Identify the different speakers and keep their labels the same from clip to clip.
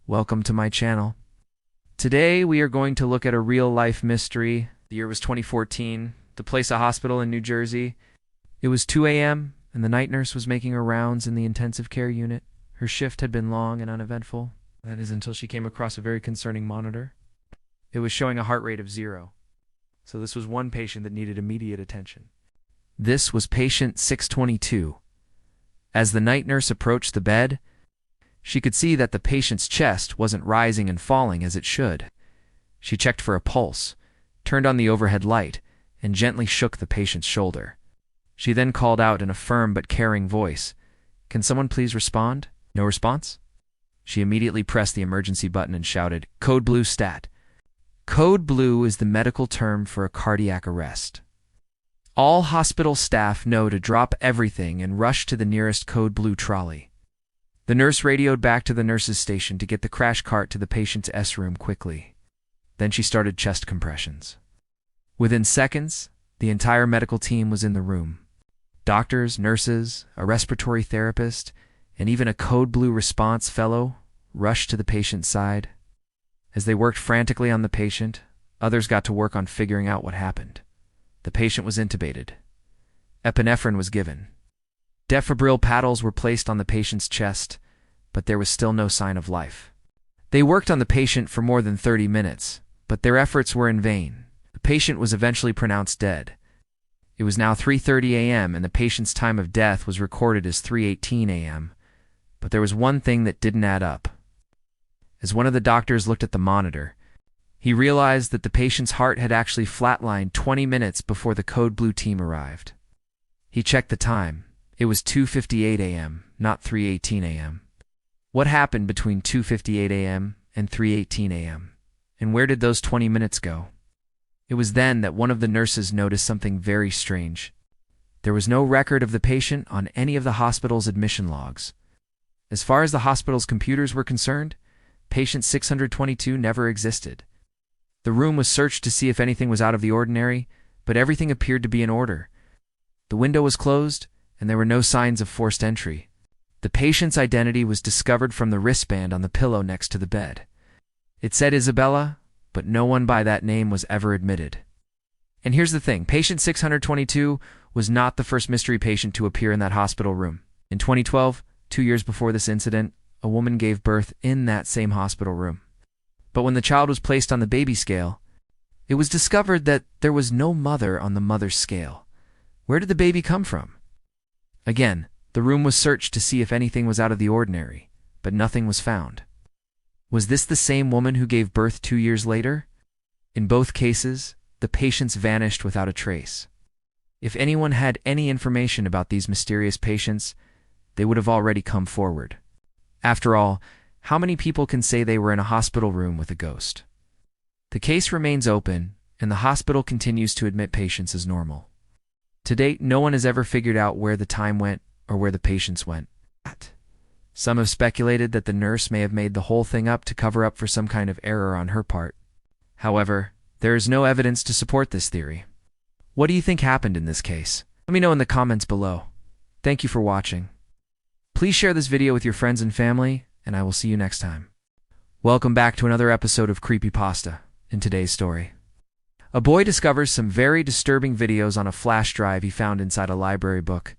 Speaker 1: Welcome to my channel. Today we are going to look at a real-life mystery. The year was 2014, to place a hospital in New Jersey. It was 2 a.m. and the night nurse was making her rounds in the intensive care unit. Her shift had been long and uneventful. That is until she came across a very concerning monitor. It was showing a heart rate of 0. So this was one patient that needed immediate attention. This was patient 622. As the night nurse approached the bed, she could see that the patient's chest wasn't rising and falling as it should. She checked for a pulse, turned on the overhead light, and gently shook the patient's shoulder. She then called out in a firm but caring voice, "Can someone please respond?" No response? She immediately pressed the emergency button and shouted, "Code blue stat." Code blue is the medical term for a cardiac arrest. All hospital staff know to drop everything and rush to the nearest code blue trolley. The nurse radioed back to the nurse's station to get the crash cart to the patient's S room quickly. Then she started chest compressions. Within seconds, the entire medical team was in the room. Doctors, nurses, a respiratory therapist, and even a code blue response fellow rushed to the patient's side. As they worked frantically on the patient, others got to work on figuring out what happened. The patient was intubated. Epinephrine was given. Defibrill paddles were placed on the patient's chest, but there was still no sign of life. They worked on the patient for more than 30 minutes, but their efforts were in vain. The patient was eventually pronounced dead. It was now 3:30 a.m. and the patient's time of death was recorded as 3:18 a.m., but there was one thing that didn't add up. As one of the doctors looked at the monitor, he realized that the patient's heart had actually flatlined 20 minutes before the code blue team arrived. He checked the time. It was 2:58 a.m., not 3:18 a.m. What happened between 2:58 a.m. and 3:18 a.m.? And where did those 20 minutes go? It was then that one of the nurses noticed something very strange. There was no record of the patient on any of the hospital's admission logs. As far as the hospital's computers were concerned, patient 622 never existed. The room was searched to see if anything was out of the ordinary, but everything appeared to be in order. The window was closed, and there were no signs of forced entry. The patient's identity was discovered from the wristband on the pillow next to the bed. It said Isabella, but no one by that name was ever admitted. And here's the thing, patient 622 was not the first mystery patient to appear in that hospital room. In 2012, 2 years before this incident, a woman gave birth in that same hospital room. But when the child was placed on the baby scale, it was discovered that there was no mother on the mother's scale. Where did the baby come from? Again, the room was searched to see if anything was out of the ordinary, but nothing was found. Was this the same woman who gave birth 2 years later? In both cases, the patients vanished without a trace. If anyone had any information about these mysterious patients, they would have already come forward. After all, how many people can say they were in a hospital room with a ghost? The case remains open, and the hospital continues to admit patients as normal. To date, no one has ever figured out where the time went or where the patients went. Some have speculated that the nurse may have made the whole thing up to cover up for some kind of error on her part. However, there is no evidence to support this theory. What do you think happened in this case? Let me know in the comments below. Thank you for watching. Please share this video with your friends and family, and I will see you next time. Welcome back to another episode of Creepypasta. In today's story, a boy discovers some very disturbing videos on a flash drive he found inside a library book.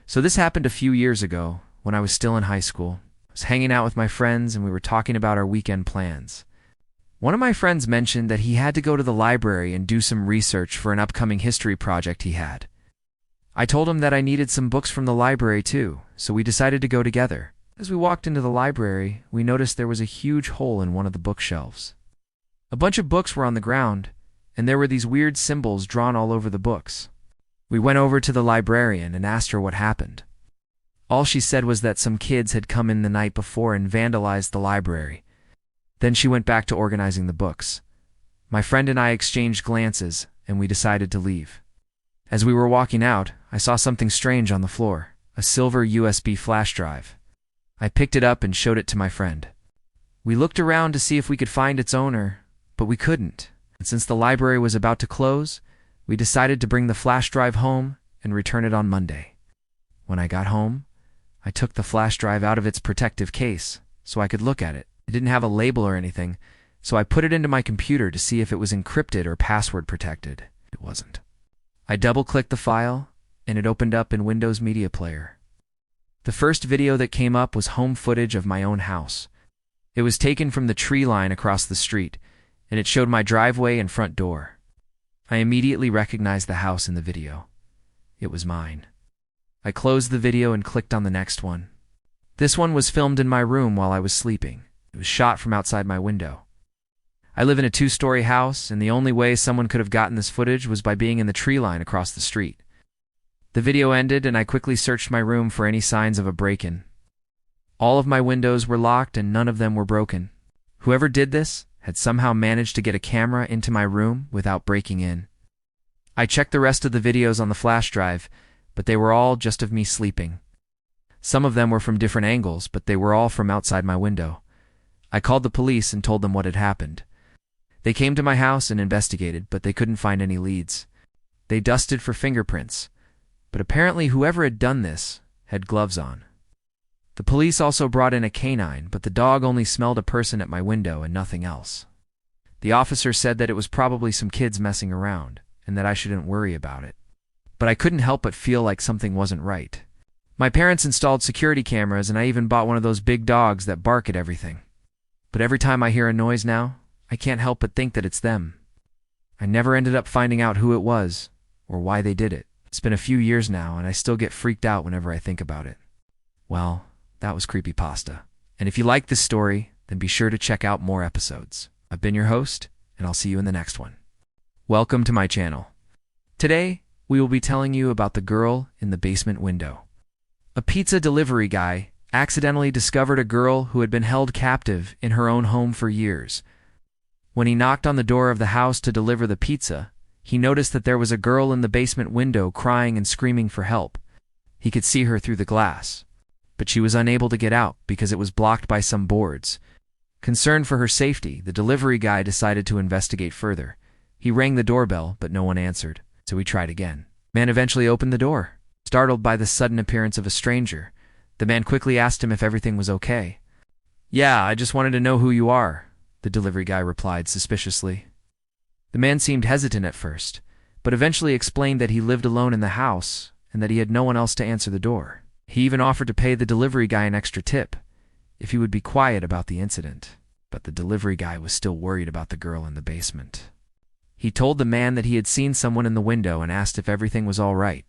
Speaker 1: So this happened a few years ago, when I was still in high school. I was hanging out with my friends and we were talking about our weekend plans. One of my friends mentioned that he had to go to the library and do some research for an upcoming history project he had. I told him that I needed some books from the library too, so we decided to go together. As we walked into the library, we noticed there was a huge hole in one of the bookshelves. A bunch of books were on the ground, and there were these weird symbols drawn all over the books. We went over to the librarian and asked her what happened. All she said was that some kids had come in the night before and vandalized the library. Then she went back to organizing the books. My friend and I exchanged glances, and we decided to leave. As we were walking out, I saw something strange on the floor, a silver USB flash drive. I picked it up and showed it to my friend. We looked around to see if we could find its owner, but we couldn't. And since the library was about to close, we decided to bring the flash drive home and return it on Monday. When I got home, I took the flash drive out of its protective case so I could look at it. It didn't have a label or anything, so I put it into my computer to see if it was encrypted or password protected. It wasn't. I double-clicked the file, and it opened up in Windows Media Player. The first video that came up was home footage of my own house. It was taken from the tree line across the street, and it showed my driveway and front door. I immediately recognized the house in the video. It was mine. I closed the video and clicked on the next one. This one was filmed in my room while I was sleeping. It was shot from outside my window. I live in a 2-story house, and the only way someone could have gotten this footage was by being in the tree line across the street. The video ended, and I quickly searched my room for any signs of a break-in. All of my windows were locked, and none of them were broken. Whoever did this had somehow managed to get a camera into my room without breaking in. I checked the rest of the videos on the flash drive, but they were all just of me sleeping. Some of them were from different angles, but they were all from outside my window. I called the police and told them what had happened. They came to my house and investigated, but they couldn't find any leads. They dusted for fingerprints, but apparently whoever had done this had gloves on. The police also brought in a canine, but the dog only smelled a person at my window and nothing else. The officer said that it was probably some kids messing around, and that I shouldn't worry about it. But I couldn't help but feel like something wasn't right. My parents installed security cameras, and I even bought one of those big dogs that bark at everything. But every time I hear a noise now, I can't help but think that it's them. I never ended up finding out who it was, or why they did it. It's been a few years now, and I still get freaked out whenever I think about it. Well, that was Creepypasta. And if you like this story, then be sure to check out more episodes. I've been your host, and I'll see you in the next one. Welcome to my channel. Today, we will be telling you about the girl in the basement window. A pizza delivery guy accidentally discovered a girl who had been held captive in her own home for years. When he knocked on the door of the house to deliver the pizza, he noticed that there was a girl in the basement window crying and screaming for help. He could see her through the glass, but she was unable to get out because it was blocked by some boards. Concerned for her safety, the delivery guy decided to investigate further. He rang the doorbell, but no one answered, so he tried again. The man eventually opened the door. Startled by the sudden appearance of a stranger, the man quickly asked him if everything was okay. "Yeah, I just wanted to know who you are," the delivery guy replied suspiciously. The man seemed hesitant at first, but eventually explained that he lived alone in the house and that he had no one else to answer the door. He even offered to pay the delivery guy an extra tip if he would be quiet about the incident, but the delivery guy was still worried about the girl in the basement. He told the man that he had seen someone in the window and asked if everything was all right.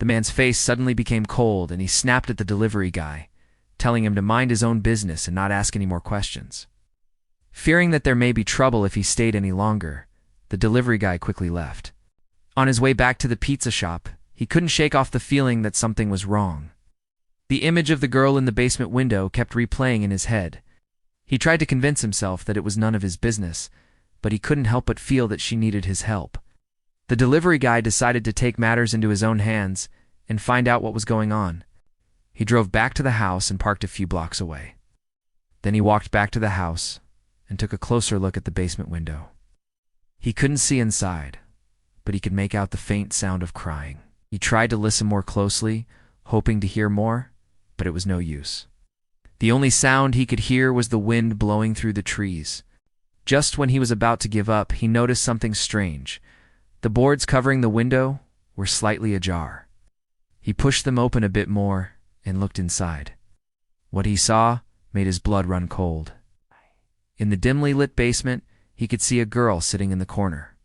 Speaker 1: The man's face suddenly became cold, and he snapped at the delivery guy, telling him to mind his own business and not ask any more questions. Fearing that there may be trouble if he stayed any longer, the delivery guy quickly left. On his way back to the pizza shop, he couldn't shake off the feeling that something was wrong. The image of the girl in the basement window kept replaying in his head. He tried to convince himself that it was none of his business, but he couldn't help but feel that she needed his help. The delivery guy decided to take matters into his own hands and find out what was going on. He drove back to the house and parked a few blocks away. Then he walked back to the house and took a closer look at the basement window. He couldn't see inside, but he could make out the faint sound of crying. He tried to listen more closely, hoping to hear more, but it was no use. The only sound he could hear was the wind blowing through the trees. Just when he was about to give up, he noticed something strange. The boards covering the window were slightly ajar. He pushed them open a bit more and looked inside. What he saw made his blood run cold. In the dimly lit basement, he could see a girl sitting in the corner.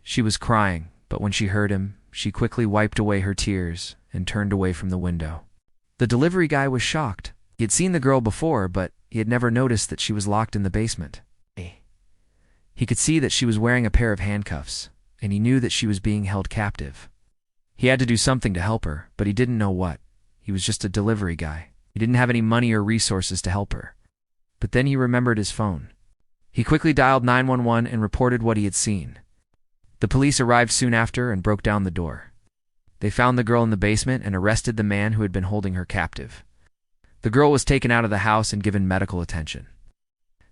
Speaker 1: She was crying, but when she heard him, she quickly wiped away her tears and turned away from the window. The delivery guy was shocked. He had seen the girl before, but he had never noticed that she was locked in the basement. He could see that she was wearing a pair of handcuffs, and he knew that she was being held captive. He had to do something to help her, but he didn't know what. He was just a delivery guy. He didn't have any money or resources to help her. But then he remembered his phone. He quickly dialed 911 and reported what he had seen. The police arrived soon after and broke down the door. They found the girl in the basement and arrested the man who had been holding her captive. The girl was taken out of the house and given medical attention.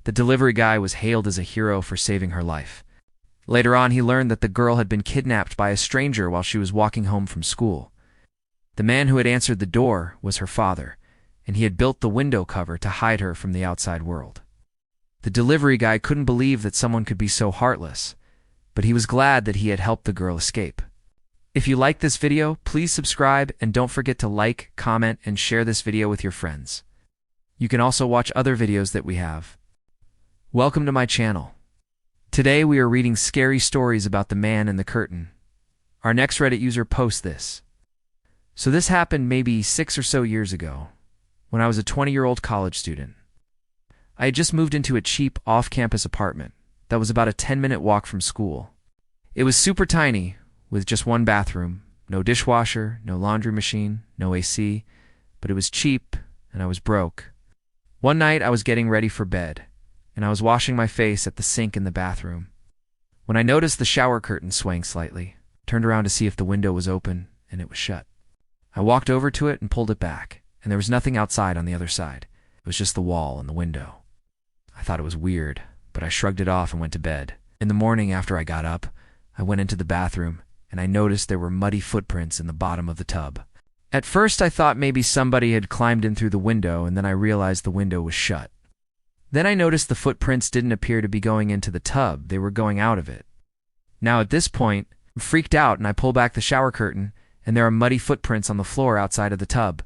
Speaker 1: The delivery guy was hailed as a hero for saving her life. Later on, he learned that the girl had been kidnapped by a stranger while she was walking home from school. The man who had answered the door was her father, and he had built the window cover to hide her from the outside world. The delivery guy couldn't believe that someone could be so heartless, but he was glad that he had helped the girl escape. If you like this video, please subscribe and don't forget to like, comment, and share this video with your friends. You can also watch other videos that we have. Welcome to my channel. Today we are reading scary stories about the man in the curtain. Our next Reddit user posts this. So this happened maybe 6 or so years ago, when I was a 20-year-old college student. I had just moved into a cheap off-campus apartment that was about a 10-minute walk from school. It was super tiny, with just one bathroom, no dishwasher, no laundry machine, no AC, but it was cheap and I was broke. One night I was getting ready for bed, and I was washing my face at the sink in the bathroom, when I noticed the shower curtain swaying slightly. Turned around to see if the window was open, and it was shut. I walked over to it and pulled it back, and there was nothing outside on the other side. It was just the wall and the window. I thought it was weird, but I shrugged it off and went to bed. In the morning after I got up, I went into the bathroom, and I noticed there were muddy footprints in the bottom of the tub. At first I thought maybe somebody had climbed in through the window, and then I realized the window was shut. Then I noticed the footprints didn't appear to be going into the tub, they were going out of it. Now at this point, I'm freaked out and I pull back the shower curtain, and there are muddy footprints on the floor outside of the tub.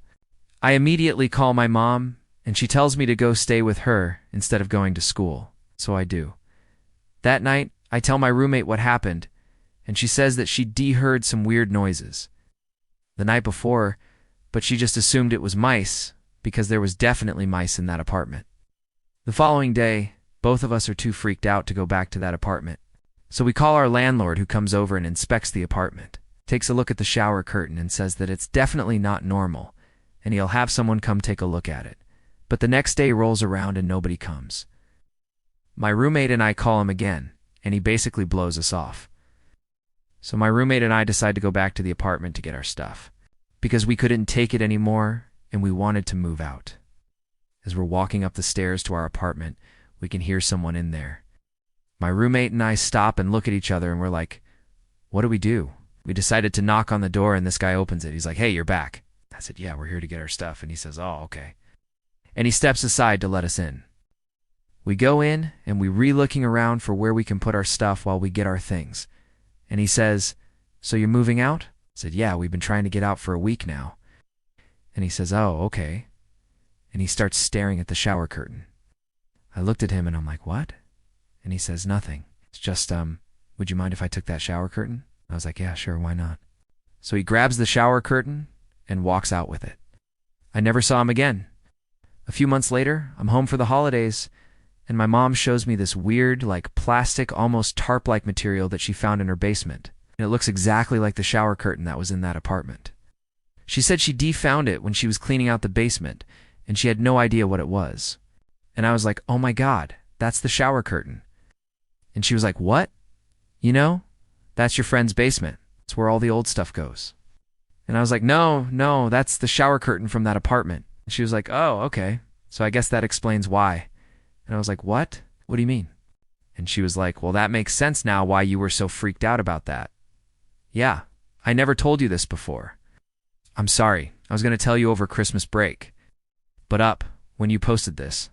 Speaker 1: I immediately call my mom, and she tells me to go stay with her instead of going to school, so I do. That night, I tell my roommate what happened, and she says that she heard some weird noises the night before, but she just assumed it was mice because there was definitely mice in that apartment. The following day, both of us are too freaked out to go back to that apartment. So we call our landlord, who comes over and inspects the apartment, takes a look at the shower curtain and says that it's definitely not normal, and he'll have someone come take a look at it. But the next day rolls around and nobody comes. My roommate and I call him again, and he basically blows us off. So my roommate and I decide to go back to the apartment to get our stuff, because we couldn't take it anymore and we wanted to move out. As we're walking up the stairs to our apartment, we can hear someone in there. My roommate and I stop and look at each other and we're like, what do we do? We decided to knock on the door and this guy opens it. He's like, hey, you're back. I said, yeah, we're here to get our stuff. And he says, oh, okay. And he steps aside to let us in. We go in and we re-looking around for where we can put our stuff while we get our things. And he says, so you're moving out? I said, yeah, we've been trying to get out for a week now. And he says, oh, okay. And he starts staring at the shower curtain. I looked at him and I'm like, what? And he says, nothing. It's just, would you mind if I took that shower curtain? I was like, yeah, sure, why not? So he grabs the shower curtain and walks out with it. I never saw him again. A few months later, I'm home for the holidays, and my mom shows me this weird, like plastic, almost tarp-like material that she found in her basement. And it looks exactly like the shower curtain that was in that apartment. She said she found it when she was cleaning out the basement, and she had no idea what it was. And I was like, oh my God, that's the shower curtain. And she was like, what? You know, that's your friend's basement. It's where all the old stuff goes. And I was like, no, that's the shower curtain from that apartment. And she was like, oh, okay. So I guess that explains why. And I was like, what? What do you mean? And she was like, well, that makes sense now why you were so freaked out about that. Yeah, I never told you this before. I'm sorry, I was going to tell you over Christmas break. But when you posted this,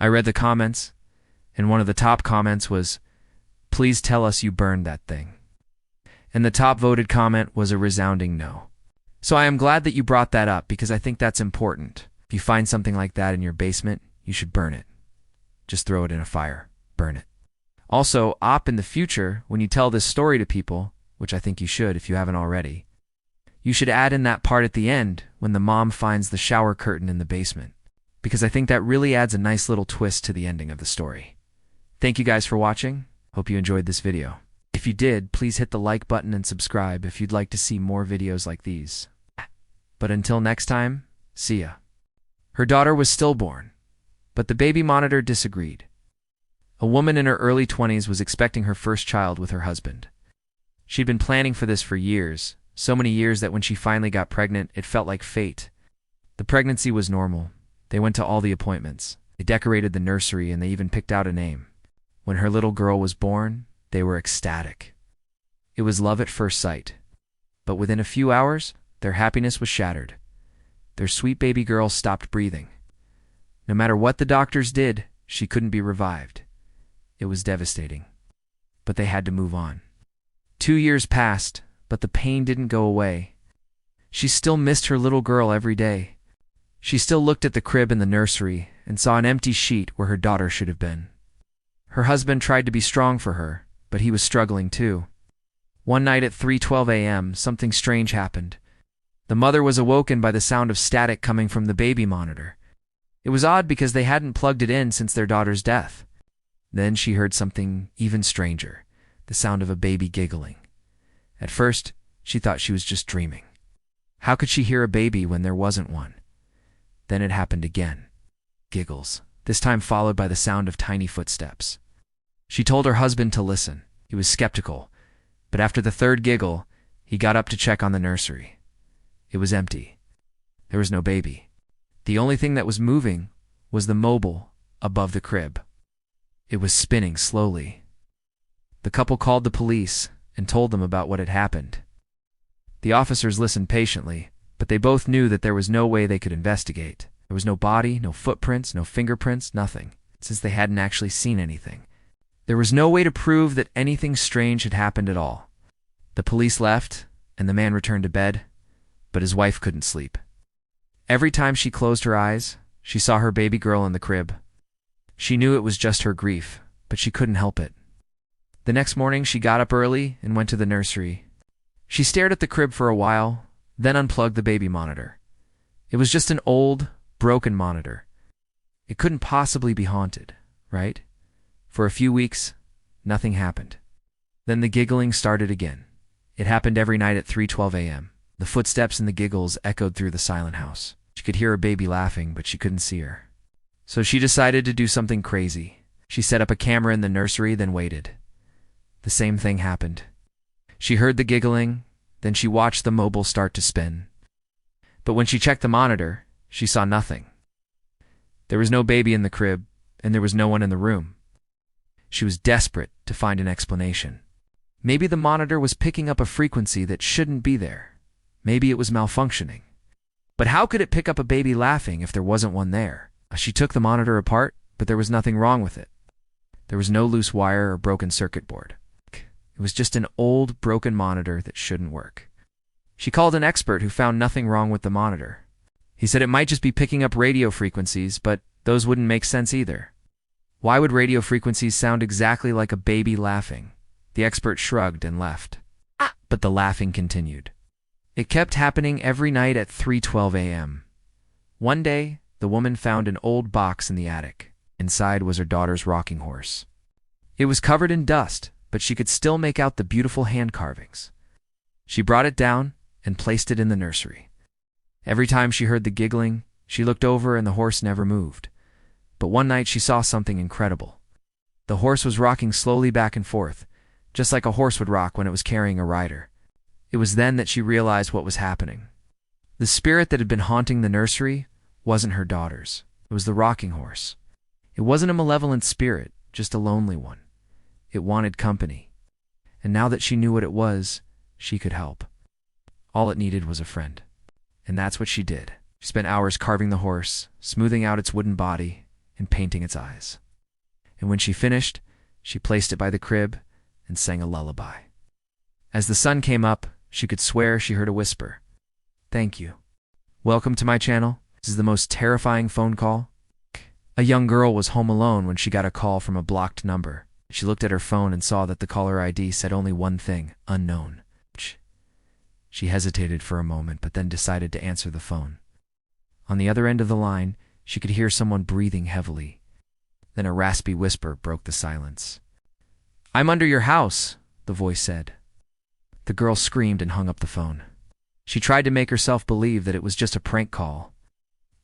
Speaker 1: I read the comments, and one of the top comments was, please tell us you burned that thing. And the top voted comment was a resounding no. So I am glad that you brought that up because I think that's important. If you find something like that in your basement, you should burn it. Just throw it in a fire. Burn it. Also, in the future, when you tell this story to people, which I think you should if you haven't already, you should add in that part at the end when the mom finds the shower curtain in the basement, because I think that really adds a nice little twist to the ending of the story. Thank you guys for watching. Hope you enjoyed this video. If you did, please hit the like button and subscribe if you'd like to see more videos like these. But until next time, see ya. Her daughter was stillborn, but the baby monitor disagreed. A woman in her early 20s was expecting her first child with her husband. She'd been planning for this for years, so many years that when she finally got pregnant, it felt like fate. The pregnancy was normal. They went to all the appointments. They decorated the nursery and they even picked out a name. When her little girl was born, they were ecstatic. It was love at first sight. But within a few hours, their happiness was shattered. Their sweet baby girl stopped breathing. No matter what the doctors did, She couldn't be revived. It was devastating. But they had to move on. 2 years passed, but the pain didn't go away. She still missed her little girl every day. She still looked at the crib in the nursery and saw an empty sheet where her daughter should have been. Her husband tried to be strong for her, but he was struggling too. One night at 3:12 a.m., something strange happened. The mother was awoken by the sound of static coming from the baby monitor. It was odd because they hadn't plugged it in since their daughter's death. Then she heard something even stranger, the sound of a baby giggling. At first, she thought she was just dreaming. How could she hear a baby when there wasn't one? Then it happened again. Giggles, this time followed by the sound of tiny footsteps. She told her husband to listen. He was skeptical, but after the third giggle, he got up to check on the nursery. It was empty. There was no baby. The only thing that was moving was the mobile above the crib. It was spinning slowly. The couple called the police and told them about what had happened. The officers listened patiently, but they both knew that there was no way they could investigate. There was no body, no footprints, no fingerprints, nothing, since they hadn't actually seen anything. There was no way to prove that anything strange had happened at all. The police left, and the man returned to bed, but his wife couldn't sleep. Every time she closed her eyes, she saw her baby girl in the crib. She knew it was just her grief, but she couldn't help it. The next morning, she got up early and went to the nursery. She stared at the crib for a while, then unplugged the baby monitor. It was just an old, broken monitor. It couldn't possibly be haunted, right? For a few weeks, nothing happened. Then the giggling started again. It happened every night at 3:12 a.m. The footsteps and the giggles echoed through the silent house. She could hear her baby laughing, but she couldn't see her. So she decided to do something crazy. She set up a camera in the nursery, then waited. The same thing happened. She heard the giggling, then she watched the mobile start to spin. But when she checked the monitor, she saw nothing. There was no baby in the crib, and there was no one in the room. She was desperate to find an explanation. Maybe the monitor was picking up a frequency that shouldn't be there. Maybe it was malfunctioning. But how could it pick up a baby laughing if there wasn't one there? She took the monitor apart, but there was nothing wrong with it. There was no loose wire or broken circuit board. It was just an old, broken monitor that shouldn't work. She called an expert who found nothing wrong with the monitor. He said it might just be picking up radio frequencies, but those wouldn't make sense either. Why would radio frequencies sound exactly like a baby laughing? The expert shrugged and left. But the laughing continued. It kept happening every night at 3:12 a.m. One day, the woman found an old box in the attic. Inside was her daughter's rocking horse. It was covered in dust, but she could still make out the beautiful hand carvings. She brought it down and placed it in the nursery. Every time she heard the giggling, she looked over and the horse never moved. But one night she saw something incredible. The horse was rocking slowly back and forth, just like a horse would rock when it was carrying a rider. It was then that she realized what was happening. The spirit that had been haunting the nursery wasn't her daughter's. It was the rocking horse. It wasn't a malevolent spirit, just a lonely one. It wanted company. And now that she knew what it was, she could help. All it needed was a friend. And that's what she did. She spent hours carving the horse, smoothing out its wooden body, and painting its eyes. And when she finished, she placed it by the crib and sang a lullaby. As the sun came up, she could swear she heard a whisper. "Thank you. Welcome to my channel. This is the most terrifying phone call." A young girl was home alone when she got a call from a blocked number. She looked at her phone and saw that the caller ID said only one thing, unknown. She hesitated for a moment, but then decided to answer the phone. On the other end of the line, she could hear someone breathing heavily. Then a raspy whisper broke the silence. "I'm under your house," the voice said. The girl screamed and hung up the phone. She tried to make herself believe that it was just a prank call.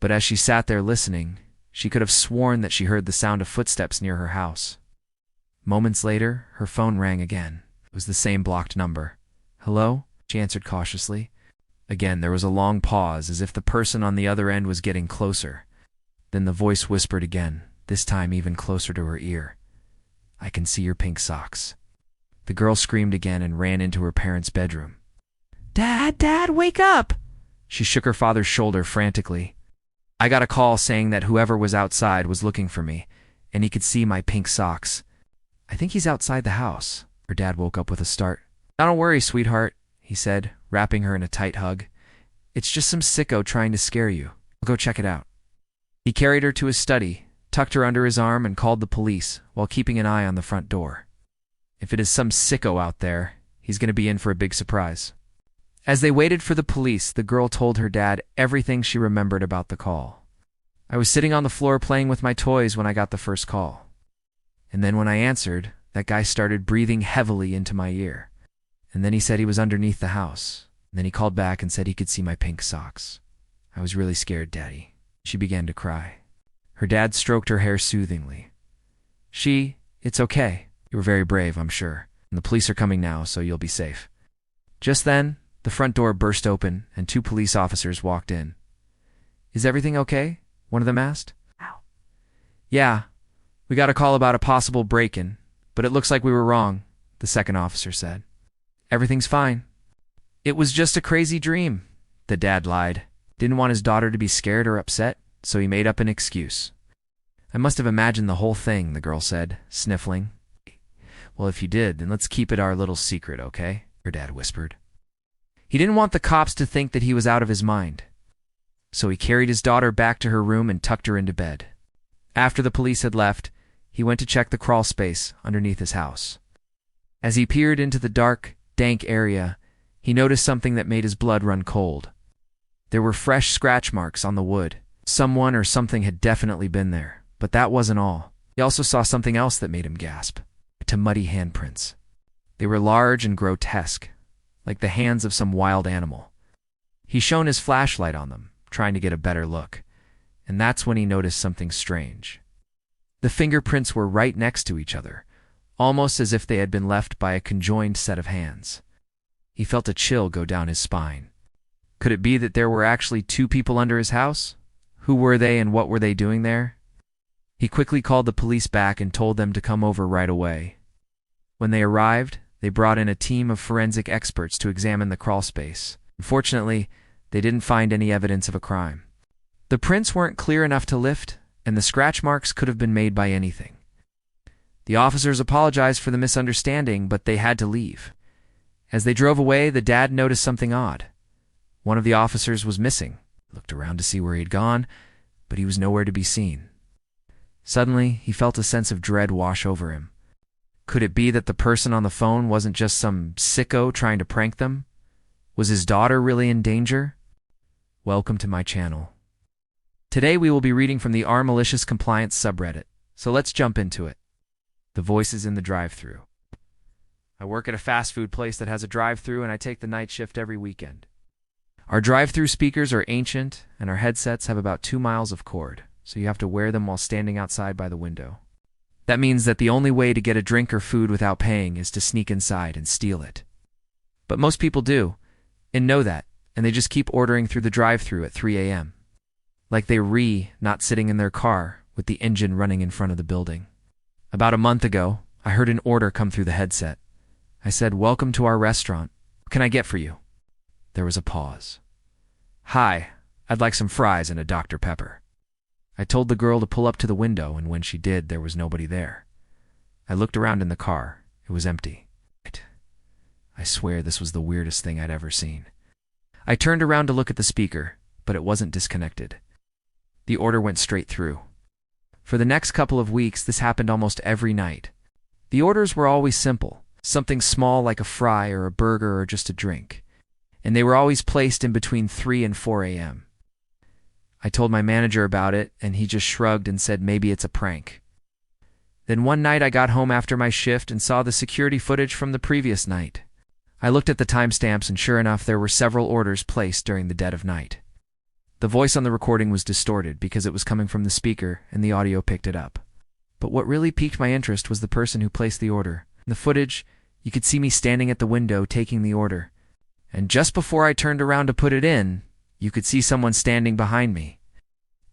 Speaker 1: But as she sat there listening, she could have sworn that she heard the sound of footsteps near her house. Moments later, her phone rang again. It was the same blocked number. "Hello?" she answered cautiously. Again, there was a long pause, as if the person on the other end was getting closer. Then the voice whispered again, this time even closer to her ear. "I can see your pink socks." The girl screamed again and ran into her parents' bedroom. Dad, wake up!" She shook her father's shoulder frantically. "I got a call saying that whoever was outside was looking for me. and he could see my pink socks. I think he's outside the house. Her dad woke up with a start. Don't worry, sweetheart, he said, wrapping her in a tight hug. It's just some sicko trying to scare you. I'll go check it out. He carried her to his study, tucked her under his arm, and called the police while keeping an eye on the front door. If it is some sicko out there, he's going to be in for a big surprise. As they waited for the police, the girl told her dad everything she remembered about the call. I was sitting on the floor playing with my toys when I got the first call. And then when I answered, that guy started breathing heavily into my ear. And then he said he was underneath the house. And then he called back and said he could see my pink socks. I was really scared, Daddy. She began to cry. Her dad stroked her hair soothingly. It's okay. You were very brave, I'm sure. And the police are coming now, so you'll be safe. Just then, the front door burst open and 2 police officers walked in. Is everything okay? One of them asked. Ow. Yeah, we got a call about a possible break-in, but it looks like we were wrong, the second officer said. Everything's fine. It was just a crazy dream, the dad lied. Didn't want his daughter to be scared or upset, so he made up an excuse. I must have imagined the whole thing, the girl said, sniffling. Well, if you did, then let's keep it our little secret, okay? Her dad whispered. He didn't want the cops to think that he was out of his mind. So he carried his daughter back to her room and tucked her into bed. After the police had left, he went to check the crawl space underneath his house. As he peered into the dark, dank area, he noticed something that made his blood run cold. There were fresh scratch marks on the wood. Someone or something had definitely been there, but that wasn't all. He also saw something else that made him gasp. Muddy handprints. They were large and grotesque, like the hands of some wild animal. He shone his flashlight on them, trying to get a better look, and that's when he noticed something strange. The fingerprints were right next to each other, almost as if they had been left by a conjoined set of hands. He felt a chill go down his spine. Could it be that there were actually 2 people under his house? Who were they and what were they doing there? He quickly called the police back and told them to come over right away. When they arrived, they brought in a team of forensic experts to examine the crawl space. Unfortunately, they didn't find any evidence of a crime. The prints weren't clear enough to lift, and the scratch marks could have been made by anything. The officers apologized for the misunderstanding, but they had to leave. As they drove away, the dad noticed something odd. One of the officers was missing. He looked around to see where he had gone, but he was nowhere to be seen. Suddenly, he felt a sense of dread wash over him. Could it be that the person on the phone wasn't just some sicko trying to prank them? Was his daughter really in danger? Welcome to my channel. Today we will be reading from the Our Malicious Compliance subreddit, so let's jump into it. The voices in the drive-thru. I work at a fast food place that has a drive-thru, and I take the night shift every weekend. Our drive-thru speakers are ancient, and our headsets have about 2 miles of cord, so you have to wear them while standing outside by the window. That means that the only way to get a drink or food without paying is to sneak inside and steal it. But most people do, and know that, and they just keep ordering through the drive-thru at 3 a.m. Like they not sitting in their car with the engine running in front of the building. About a month ago, I heard an order come through the headset. I said, "Welcome to our restaurant. What can I get for you?" There was a pause. "Hi, I'd like some fries and a Dr. Pepper." I told the girl to pull up to the window, and when she did, there was nobody there. I looked around in the car. It was empty. I swear this was the weirdest thing I'd ever seen. I turned around to look at the speaker, but it wasn't disconnected. The order went straight through. For the next couple of weeks, this happened almost every night. The orders were always simple, something small like a fry or a burger or just a drink, and they were always placed in between 3 and 4 a.m. I told my manager about it, and he just shrugged and said maybe it's a prank. Then one night I got home after my shift and saw the security footage from the previous night. I looked at the timestamps, and sure enough, there were several orders placed during the dead of night. The voice on the recording was distorted because it was coming from the speaker, and the audio picked it up. But what really piqued my interest was the person who placed the order. In the footage, you could see me standing at the window taking the order. And just before I turned around to put it in, you could see someone standing behind me.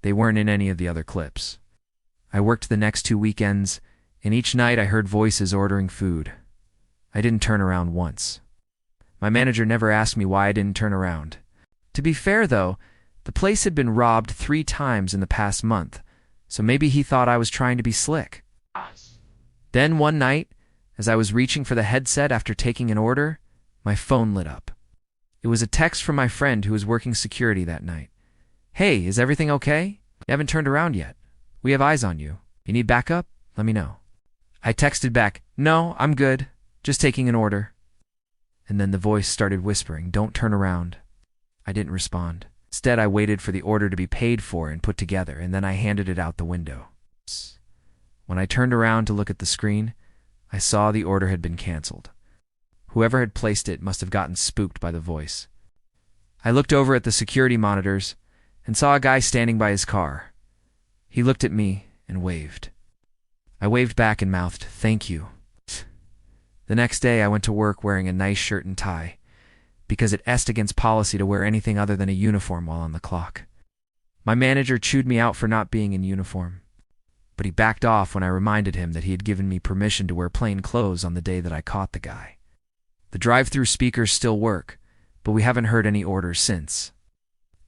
Speaker 1: They weren't in any of the other clips. I worked the next 2 weekends, and each night I heard voices ordering food. I didn't turn around once. My manager never asked me why I didn't turn around. To be fair, though, the place had been robbed 3 times in the past month, so maybe he thought I was trying to be slick. Then one night, as I was reaching for the headset after taking an order, my phone lit up. It was a text from my friend who was working security that night. "Hey, is everything okay? You haven't turned around yet. We have eyes on you. You need backup? Let me know." I texted back, "No, I'm good. Just taking an order." And then the voice started whispering, "Don't turn around." I didn't respond. Instead, I waited for the order to be paid for and put together, and then I handed it out the window. When I turned around to look at the screen, I saw the order had been canceled. Whoever had placed it must have gotten spooked by the voice. I looked over at the security monitors and saw a guy standing by his car. He looked at me and waved. I waved back and mouthed, "Thank you." The next day, I went to work wearing a nice shirt and tie, because it est against policy to wear anything other than a uniform while on the clock. My manager chewed me out for not being in uniform, but he backed off when I reminded him that he had given me permission to wear plain clothes on the day that I caught the guy. The drive-thru speakers still work, but we haven't heard any orders since.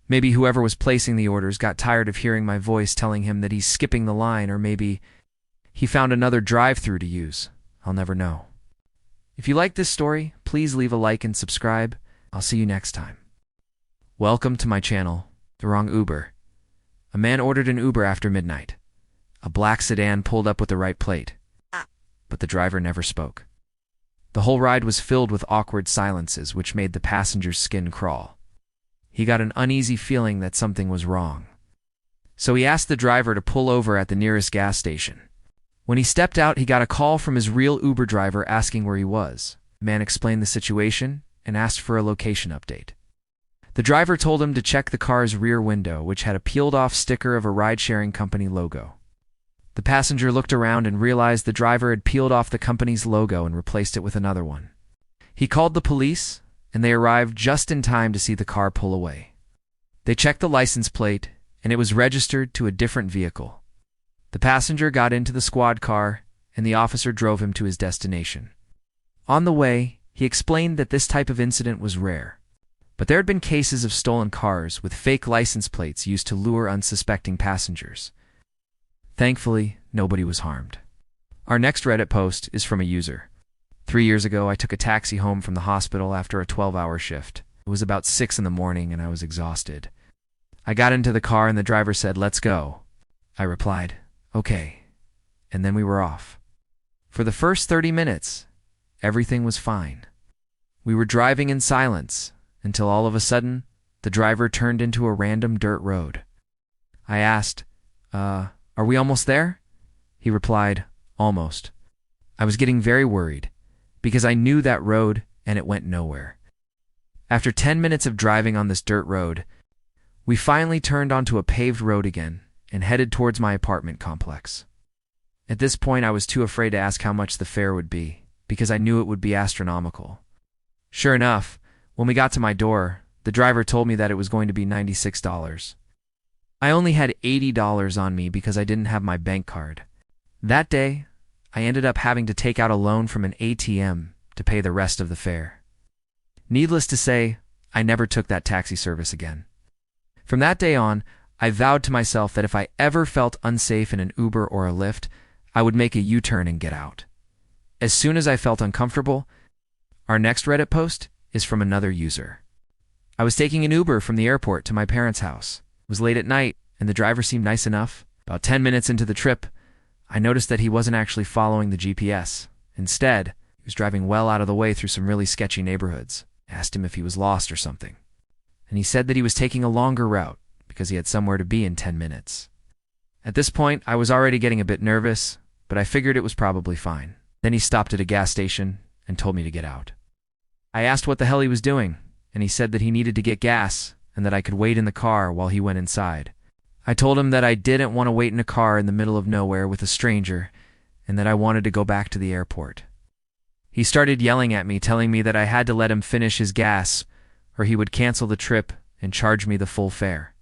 Speaker 1: Maybe whoever was placing the orders got tired of hearing my voice telling him that he's skipping the line, or maybe he found another drive-thru to use. I'll never know. If you like this story, please leave a like and subscribe. I'll see you next time. Welcome to my channel, The Wrong Uber. A man ordered an Uber after midnight. A black sedan pulled up with the right plate, but the driver never spoke. The whole ride was filled with awkward silences, which made the passenger's skin crawl. He got an uneasy feeling that something was wrong. So he asked the driver to pull over at the nearest gas station. When he stepped out, he got a call from his real Uber driver asking where he was. The man explained the situation and asked for a location update. The driver told him to check the car's rear window, which had a peeled-off sticker of a ride-sharing company logo. The passenger looked around and realized the driver had peeled off the company's logo and replaced it with another one. He called the police, and they arrived just in time to see the car pull away. They checked the license plate, and it was registered to a different vehicle. The passenger got into the squad car, and the officer drove him to his destination. On the way, he explained that this type of incident was rare, but there had been cases of stolen cars with fake license plates used to lure unsuspecting passengers. Thankfully, nobody was harmed. Our next Reddit post is from a user. 3 years ago, I took a taxi home from the hospital after a 12-hour shift. It was about 6 in the morning, and I was exhausted. I got into the car, and the driver said, "Let's go." I replied, "Okay," and then we were off. For the first 30 minutes, everything was fine. We were driving in silence until all of a sudden, the driver turned into a random dirt road. I asked, Are we almost there?" He replied, "Almost." I was getting very worried because I knew that road and it went nowhere. After 10 minutes of driving on this dirt road, we finally turned onto a paved road again and headed towards my apartment complex. At this point, I was too afraid to ask how much the fare would be, because I knew it would be astronomical. Sure enough, when we got to my door, the driver told me that it was going to be $96. I only had $80 on me because I didn't have my bank card. That day, I ended up having to take out a loan from an ATM to pay the rest of the fare. Needless to say, I never took that taxi service again. From that day on, I vowed to myself that if I ever felt unsafe in an Uber or a Lyft, I would make a U-turn and get out. As soon as I felt uncomfortable, our next Reddit post is from another user. I was taking an Uber from the airport to my parents' house. It was late at night, and the driver seemed nice enough. About 10 minutes into the trip, I noticed that he wasn't actually following the GPS. Instead, he was driving well out of the way through some really sketchy neighborhoods. I asked him if he was lost or something, and he said that he was taking a longer route because he had somewhere to be in 10 minutes. At this point, I was already getting a bit nervous, but I figured it was probably fine. Then he stopped at a gas station and told me to get out. I asked what the hell he was doing, and he said that he needed to get gas and that I could wait in the car while he went inside. I told him that I didn't want to wait in a car in the middle of nowhere with a stranger and that I wanted to go back to the airport. He started yelling at me, telling me that I had to let him finish his gas or he would cancel the trip and charge me the full fare.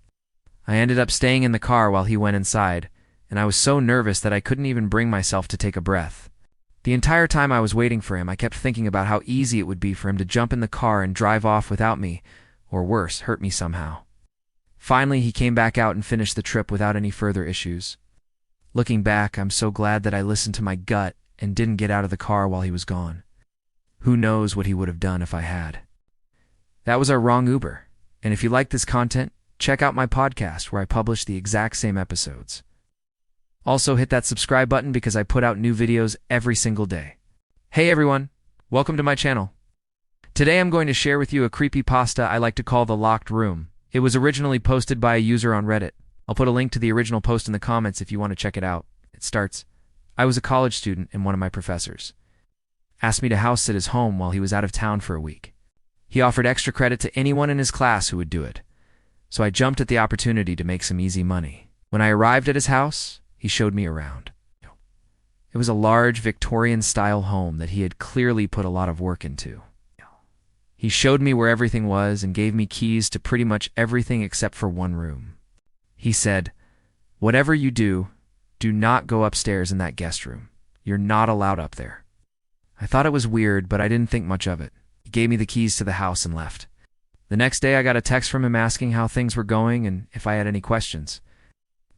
Speaker 1: I ended up staying in the car while he went inside, and I was so nervous that I couldn't even bring myself to take a breath. The entire time I was waiting for him, I kept thinking about how easy it would be for him to jump in the car and drive off without me, or worse, hurt me somehow. Finally, he came back out and finished the trip without any further issues. Looking back, I'm so glad that I listened to my gut and didn't get out of the car while he was gone. Who knows what he would have done if I had. That was our wrong Uber. And if you like this content, check out my podcast where I publish the exact same episodes. Also, hit that subscribe button because I put out new videos every single day. Hey everyone, welcome to my channel. Today I'm going to share with you a creepypasta I like to call The Locked Room. It was originally posted by a user on Reddit. I'll put a link to the original post in the comments if you want to check it out. It starts, I was a college student and one of my professors asked me to house sit his home while he was out of town for a week. He offered extra credit to anyone in his class who would do it. So I jumped at the opportunity to make some easy money. When I arrived at his house, he showed me around. It was a large Victorian-style home that he had clearly put a lot of work into. He showed me where everything was and gave me keys to pretty much everything except for one room. He said, "Whatever you do, do not go upstairs in that guest room. You're not allowed up there." I thought it was weird, but I didn't think much of it. He gave me the keys to the house and left. The next day, I got a text from him asking how things were going and if I had any questions.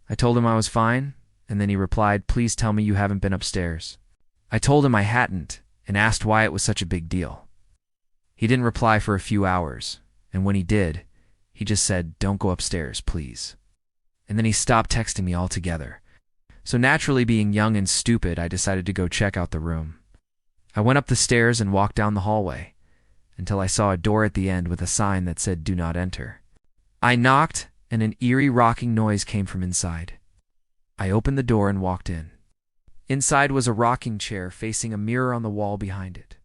Speaker 1: I told him I was fine, and then he replied, "Please tell me you haven't been upstairs." I told him I hadn't and asked why it was such a big deal. He didn't reply for a few hours, and when he did, he just said, "Don't go upstairs, please." And then he stopped texting me altogether. So naturally, being young and stupid, I decided to go check out the room. I went up the stairs and walked down the hallway until I saw a door at the end with a sign that said, "Do not enter." I knocked, and an eerie rocking noise came from inside. I opened the door and walked in. Inside was a rocking chair facing a mirror on the wall behind it.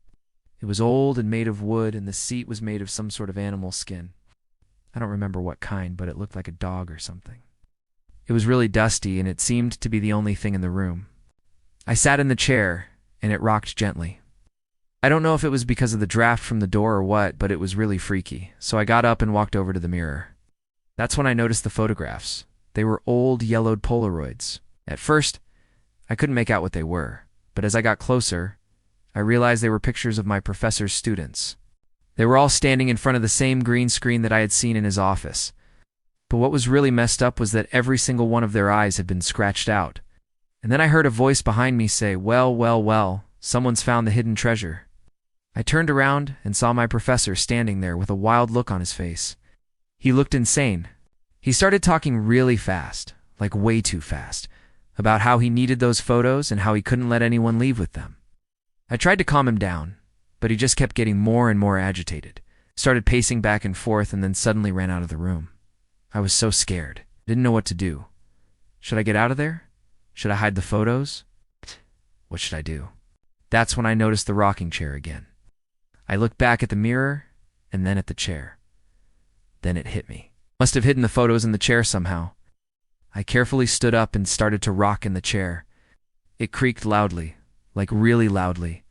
Speaker 1: It was old and made of wood, and the seat was made of some sort of animal skin. I don't remember what kind, but it looked like a dog or something. It was really dusty, and it seemed to be the only thing in the room. I sat in the chair, and it rocked gently. I don't know if it was because of the draft from the door or what, but it was really freaky, so I got up and walked over to the mirror. That's when I noticed the photographs. They were old, yellowed Polaroids. At first, I couldn't make out what they were, but as I got closer, I realized they were pictures of my professor's students. They were all standing in front of the same green screen that I had seen in his office. But what was really messed up was that every single one of their eyes had been scratched out. And then I heard a voice behind me say, "Well, well, well, someone's found the hidden treasure." I turned around and saw my professor standing there with a wild look on his face. He looked insane. He started talking really fast, like way too fast, about how he needed those photos and how he couldn't let anyone leave with them. I tried to calm him down, but he just kept getting more and more agitated, started pacing back and forth, and then suddenly ran out of the room. I was so scared. Didn't know what to do. Should I get out of there? Should I hide the photos? What should I do? That's when I noticed the rocking chair again. I looked back at the mirror and then at the chair. Then it hit me. Must have hidden the photos in the chair somehow. I carefully stood up and started to rock in the chair. It creaked loudly, like really loudly.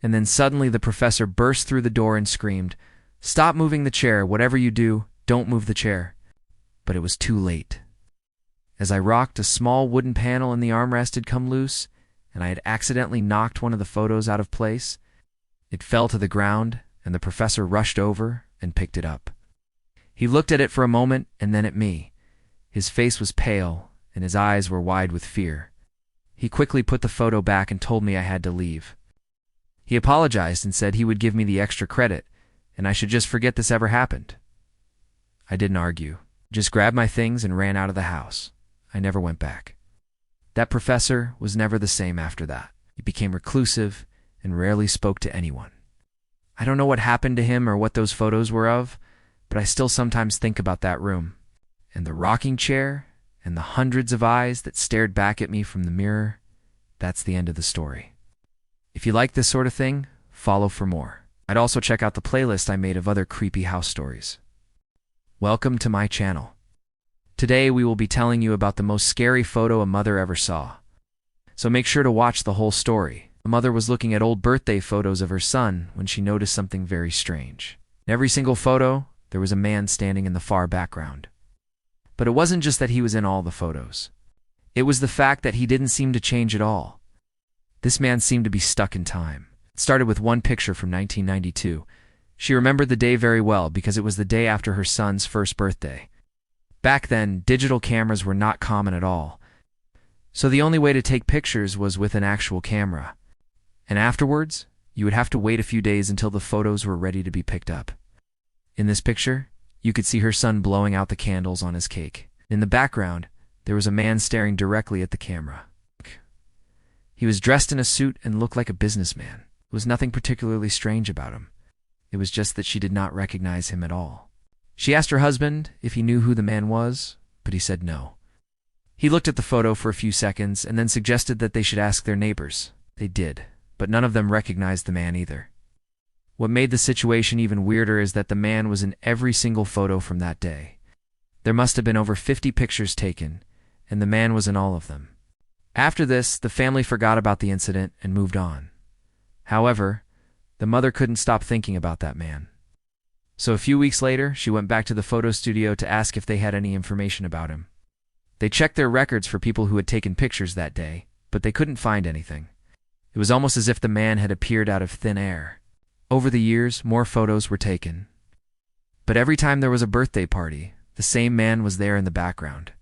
Speaker 1: And then suddenly the professor burst through the door and screamed, "Stop moving the chair. Whatever you do, don't move the chair." But it was too late. As I rocked, a small wooden panel in the armrest had come loose, and I had accidentally knocked one of the photos out of place. It fell to the ground, and the professor rushed over and picked it up. He looked at it for a moment and then at me. His face was pale, and his eyes were wide with fear. He quickly put the photo back and told me I had to leave. He apologized and said he would give me the extra credit, and I should just forget this ever happened. I didn't argue. Just grabbed my things and ran out of the house. I never went back. That professor was never the same after that. He became reclusive and rarely spoke to anyone. I don't know what happened to him or what those photos were of, but I still sometimes think about that room, and the rocking chair, and the hundreds of eyes that stared back at me from the mirror. That's the end of the story. If you like this sort of thing, follow for more. I'd also check out the playlist I made of other creepy house stories. Welcome to my channel. Today we will be telling you about the most scary photo a mother ever saw. So make sure to watch the whole story. A mother was looking at old birthday photos of her son when she noticed something very strange. In every single photo, there was a man standing in the far background. But it wasn't just that he was in all the photos. It was the fact that he didn't seem to change at all. This man seemed to be stuck in time. It started with one picture from 1992. She remembered the day very well because it was the day after her son's first birthday. Back then, digital cameras were not common at all. So the only way to take pictures was with an actual camera. And afterwards, you would have to wait a few days until the photos were ready to be picked up. In this picture, you could see her son blowing out the candles on his cake. In the background, there was a man staring directly at the camera. He was dressed in a suit and looked like a businessman. There was nothing particularly strange about him. It was just that she did not recognize him at all. She asked her husband if he knew who the man was, but he said no. He looked at the photo for a few seconds and then suggested that they should ask their neighbors. They did, but none of them recognized the man either. What made the situation even weirder is that the man was in every single photo from that day. There must have been over 50 pictures taken, and the man was in all of them. After this, the family forgot about the incident and moved on. However, the mother couldn't stop thinking about that man. So a few weeks later, she went back to the photo studio to ask if they had any information about him. They checked their records for people who had taken pictures that day, but they couldn't find anything. It was almost as if the man had appeared out of thin air. Over the years, more photos were taken. But every time there was a birthday party, the same man was there in the background.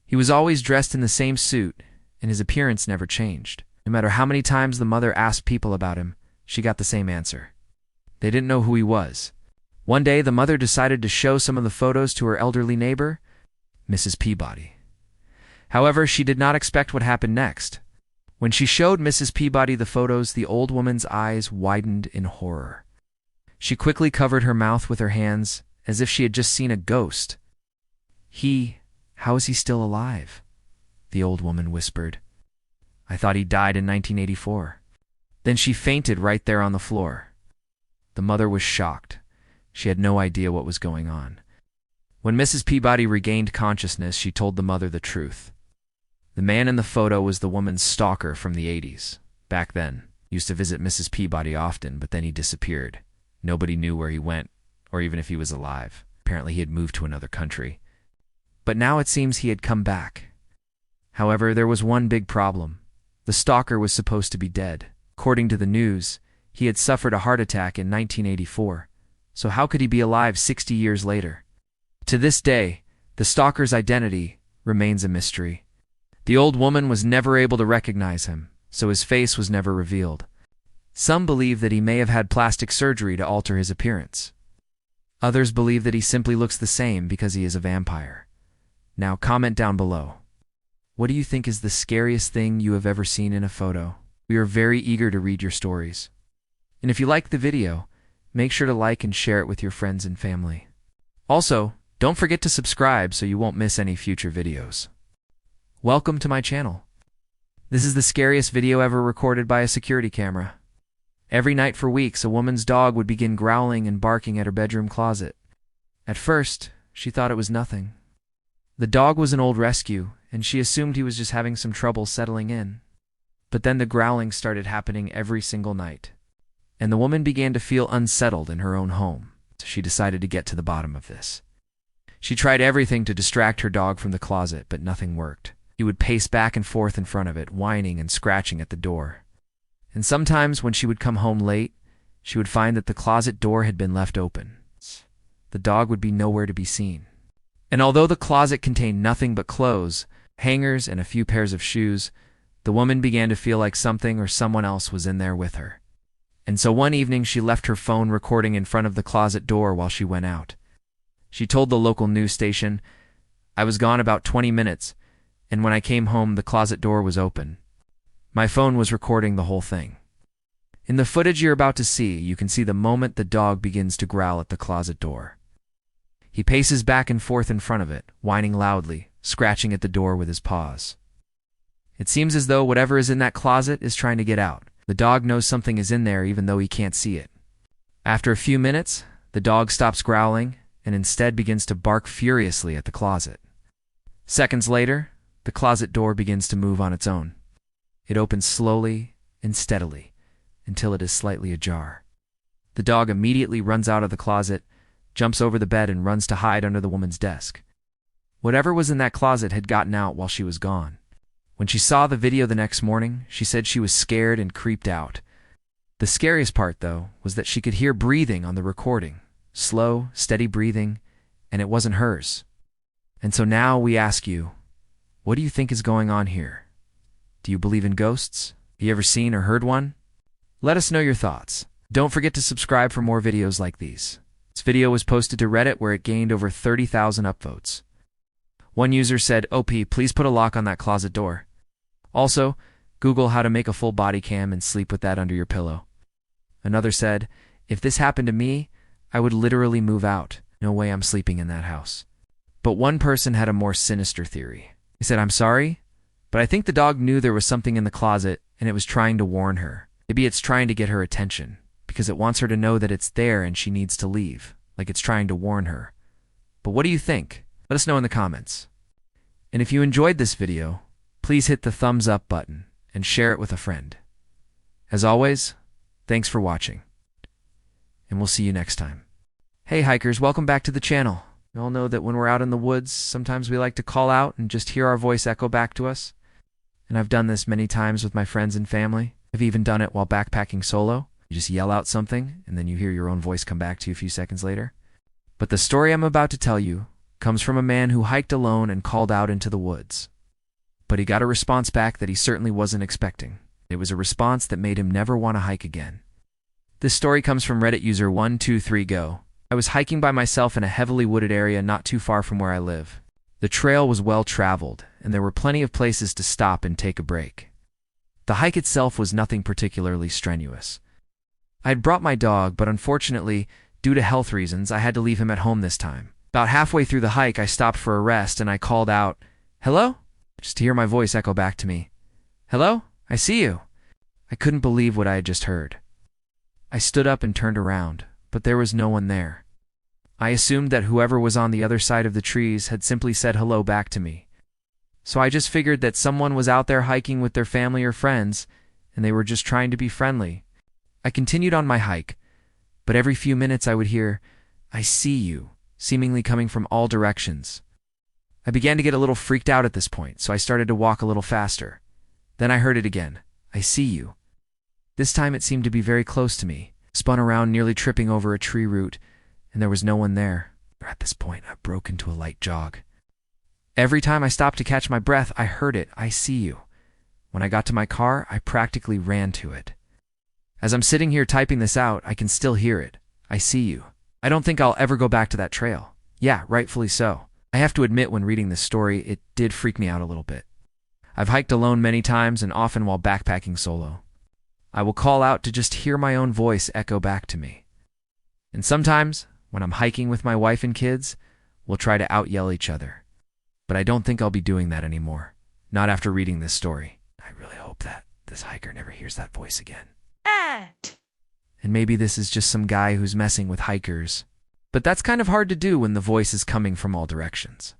Speaker 1: He was always dressed in the same suit, and his appearance never changed. No matter how many times the mother asked people about him, she got the same answer. They didn't know who he was. One day, the mother decided to show some of the photos to her elderly neighbor, Mrs. Peabody. However, she did not expect what happened next. When she showed Mrs. Peabody the photos, the old woman's eyes widened in horror. She quickly covered her mouth with her hands, as if she had just seen a ghost. How is he still alive?" the old woman whispered. "I thought he died in 1984. Then she fainted right there on the floor. The mother was shocked. She had no idea what was going on. When Mrs. Peabody regained consciousness, she told the mother the truth. The man in the photo was the woman's stalker from the 80s. Back then, he used to visit Mrs. Peabody often, but then he disappeared. Nobody knew where he went, or even if he was alive. Apparently he had moved to another country. But now it seems he had come back. However, there was one big problem. The stalker was supposed to be dead. According to the news, he had suffered a heart attack in 1984. So how could he be alive 60 years later? To this day, the stalker's identity remains a mystery. The old woman was never able to recognize him, so his face was never revealed. Some believe that he may have had plastic surgery to alter his appearance. Others believe that he simply looks the same because he is a vampire. Now comment down below. What do you think is the scariest thing you have ever seen in a photo? We are very eager to read your stories. And if you liked the video, make sure to like and share it with your friends and family. Also, don't forget to subscribe so you won't miss any future videos. Welcome to my channel. This is the scariest video ever recorded by a security camera. Every night for weeks, a woman's dog would begin growling and barking at her bedroom closet. At first, she thought it was nothing. The dog was an old rescue, and she assumed he was just having some trouble settling in. But then the growling started happening every single night, and the woman began to feel unsettled in her own home. So she decided to get to the bottom of this. She tried everything to distract her dog from the closet, but nothing worked. He would pace back and forth in front of it, whining and scratching at the door. And sometimes when she would come home late, she would find that the closet door had been left open. The dog would be nowhere to be seen. And although the closet contained nothing but clothes, hangers, and a few pairs of shoes, the woman began to feel like something or someone else was in there with her. And so one evening she left her phone recording in front of the closet door while she went out. She told the local news station, "I was gone about 20 minutes, and when I came home the closet door was open. My phone was recording the whole thing." In the footage you're about to see, you can see the moment the dog begins to growl at the closet door. He paces back and forth in front of it, whining loudly, scratching at the door with his paws. It seems as though whatever is in that closet is trying to get out. The dog knows something is in there even though he can't see it. After a few minutes, the dog stops growling and instead begins to bark furiously at the closet. Seconds later, the closet door begins to move on its own. It opens slowly and steadily until it is slightly ajar. The dog immediately runs out of the closet, jumps over the bed, and runs to hide under the woman's desk. Whatever was in that closet had gotten out while she was gone. When she saw the video the next morning, she said she was scared and creeped out. The scariest part, though, was that she could hear breathing on the recording. Slow, steady breathing, and it wasn't hers. And so now we ask you, what do you think is going on here? Do you believe in ghosts? Have you ever seen or heard one? Let us know your thoughts. Don't forget to subscribe for more videos like these. This video was posted to Reddit where it gained over 30,000 upvotes. One user said, "OP, please put a lock on that closet door." Also, Google how to make a full body cam and sleep with that under your pillow. Another said, "If this happened to me, I would literally move out. No way I'm sleeping in that house." But one person had a more sinister theory. He said, "I'm sorry, but I think the dog knew there was something in the closet and it was trying to warn her. Maybe it's trying to get her attention because it wants her to know that it's there and she needs to leave, like it's trying to warn her." But what do you think? Let us know in the comments. And if you enjoyed this video, please hit the thumbs up button and share it with a friend. As always, thanks for watching, and we'll see you next time. Hey hikers, welcome back to the channel. You all know that when we're out in the woods, sometimes we like to call out and just hear our voice echo back to us. And I've done this many times with my friends and family. I've even done it while backpacking solo. You just yell out something, and then you hear your own voice come back to you a few seconds later. But the story I'm about to tell you comes from a man who hiked alone and called out into the woods. But he got a response back that he certainly wasn't expecting. It was a response that made him never want to hike again. This story comes from Reddit user 123go. I was hiking by myself in a heavily wooded area not too far from where I live. The trail was well traveled, and there were plenty of places to stop and take a break. The hike itself was nothing particularly strenuous. I had brought my dog, but unfortunately, due to health reasons, I had to leave him at home this time. About halfway through the hike, I stopped for a rest and I called out, "Hello?" just to hear my voice echo back to me. "Hello? I see you." I couldn't believe what I had just heard. I stood up and turned around, but there was no one there. I assumed that whoever was on the other side of the trees had simply said hello back to me. So I just figured that someone was out there hiking with their family or friends, and they were just trying to be friendly. I continued on my hike, but every few minutes I would hear, "I see you," seemingly coming from all directions. I began to get a little freaked out at this point, so I started to walk a little faster. Then I heard it again, "I see you." This time it seemed to be very close to me, spun around nearly tripping over a tree root, and there was no one there. At this point, I broke into a light jog. Every time I stopped to catch my breath, I heard it, "I see you." When I got to my car, I practically ran to it. As I'm sitting here typing this out, I can still hear it, "I see you." I don't think I'll ever go back to that trail. Yeah, rightfully so. I have to admit, when reading this story, it did freak me out a little bit. I've hiked alone many times and often while backpacking solo. I will call out to just hear my own voice echo back to me. And sometimes, when I'm hiking with my wife and kids, we'll try to out-yell each other. But I don't think I'll be doing that anymore. Not after reading this story. I really hope that this hiker never hears that voice again. And maybe this is just some guy who's messing with hikers. But that's kind of hard to do when the voice is coming from all directions.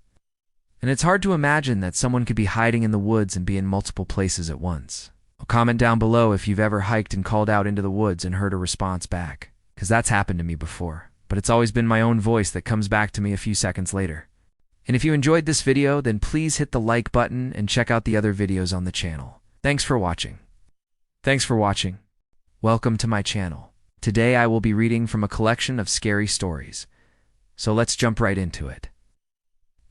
Speaker 1: And it's hard to imagine that someone could be hiding in the woods and be in multiple places at once. Comment down below if you've ever hiked and called out into the woods and heard a response back, because that's happened to me before. But it's always been my own voice that comes back to me a few seconds later. And if you enjoyed this video, then please hit the like button and check out the other videos on the channel. Thanks for watching. Thanks for watching. Welcome to my channel. Today I will be reading from a collection of scary stories. So let's jump right into it.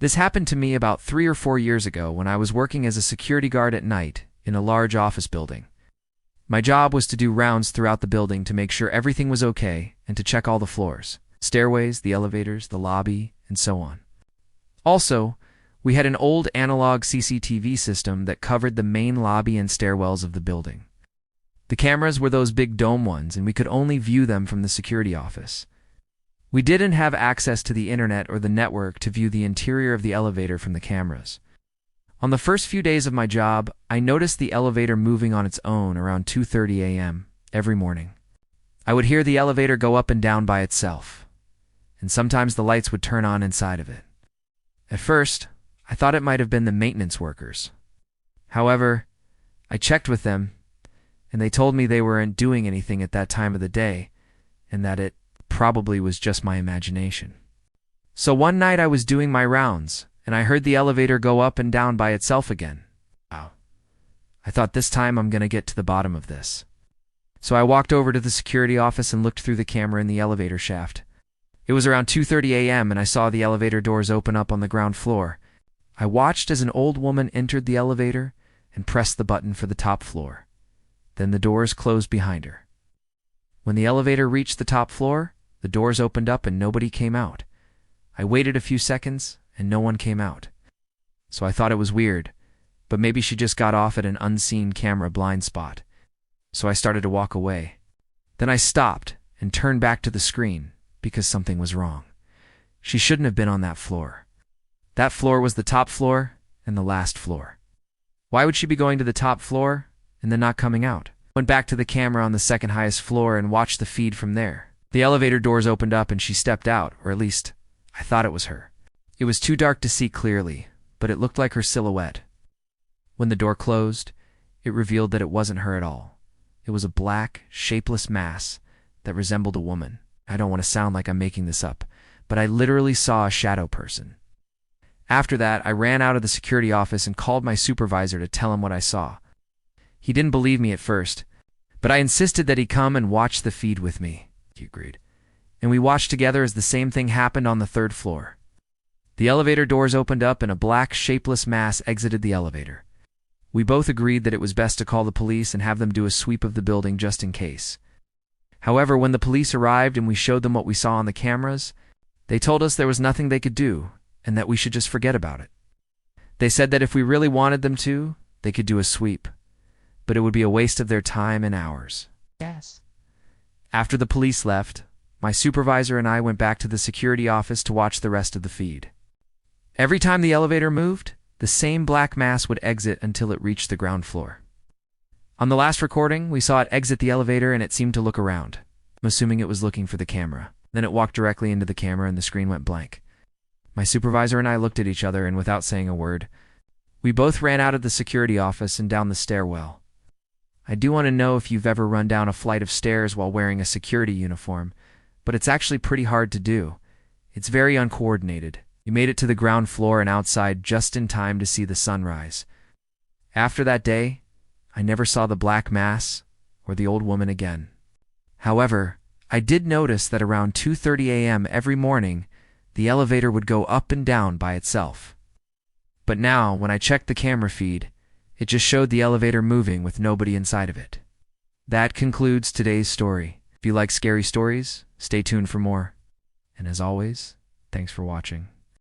Speaker 1: This happened to me about 3 or 4 years ago when I was working as a security guard at night in a large office building. My job was to do rounds throughout the building to make sure everything was okay and to check all the floors, stairways, the elevators, the lobby, and so on. Also, we had an old analog CCTV system that covered the main lobby and stairwells of the building. The cameras were those big dome ones, and we could only view them from the security office. We didn't have access to the internet or the network to view the interior of the elevator from the cameras. On the first few days of my job, I noticed the elevator moving on its own around 2:30 a.m. every morning. I would hear the elevator go up and down by itself, and sometimes the lights would turn on inside of it. At first, I thought it might have been the maintenance workers. However, I checked with them, and they told me they weren't doing anything at that time of the day, and that it probably was just my imagination. So one night I was doing my rounds, and I heard the elevator go up and down by itself again. Wow. I thought, this time I'm going to get to the bottom of this. So I walked over to the security office and looked through the camera in the elevator shaft. It was around 2:30 a.m. and I saw the elevator doors open up on the ground floor. I watched as an old woman entered the elevator, and pressed the button for the top floor. Then the doors closed behind her. When the elevator reached the top floor, the doors opened up and nobody came out. I waited a few seconds and no one came out. So I thought it was weird, but maybe she just got off at an unseen camera blind spot. So I started to walk away. Then I stopped and turned back to the screen because something was wrong. She shouldn't have been on that floor. That floor was the top floor and the last floor. Why would she be going to the top floor and then not coming out? Went back to the camera on the second highest floor and watched the feed from there. The elevator doors opened up and she stepped out, or at least I thought it was her. It was too dark to see clearly, but it looked like her silhouette. When the door closed, it revealed that it wasn't her at all. It was a black, shapeless mass that resembled a woman. I don't want to sound like I'm making this up, but I literally saw a shadow person. After that, I ran out of the security office and called my supervisor to tell him what I saw. He didn't believe me at first, but I insisted that he come and watch the feed with me. He agreed. And we watched together as the same thing happened on the third floor. The elevator doors opened up and a black, shapeless mass exited the elevator. We both agreed that it was best to call the police and have them do a sweep of the building just in case. However, when the police arrived and we showed them what we saw on the cameras, they told us there was nothing they could do and that we should just forget about it. They said that if we really wanted them to, they could do a sweep, but it would be a waste of their time and hours.
Speaker 2: Yes.
Speaker 1: After the police left, my supervisor and I went back to the security office to watch the rest of the feed. Every time the elevator moved, the same black mass would exit until it reached the ground floor. On the last recording, we saw it exit the elevator and it seemed to look around. I'm assuming it was looking for the camera. Then it walked directly into the camera and the screen went blank. My supervisor and I looked at each other and without saying a word, we both ran out of the security office and down the stairwell. I do want to know if you've ever run down a flight of stairs while wearing a security uniform, but it's actually pretty hard to do. It's very uncoordinated. You made it to the ground floor and outside just in time to see the sunrise. After that day, I never saw the black mass or the old woman again. However, I did notice that around 2:30 a.m. every morning, the elevator would go up and down by itself. But now, when I checked the camera feed, it just showed the elevator moving with nobody inside of it. That concludes today's story. If you like scary stories, stay tuned for more. And as always, thanks for watching.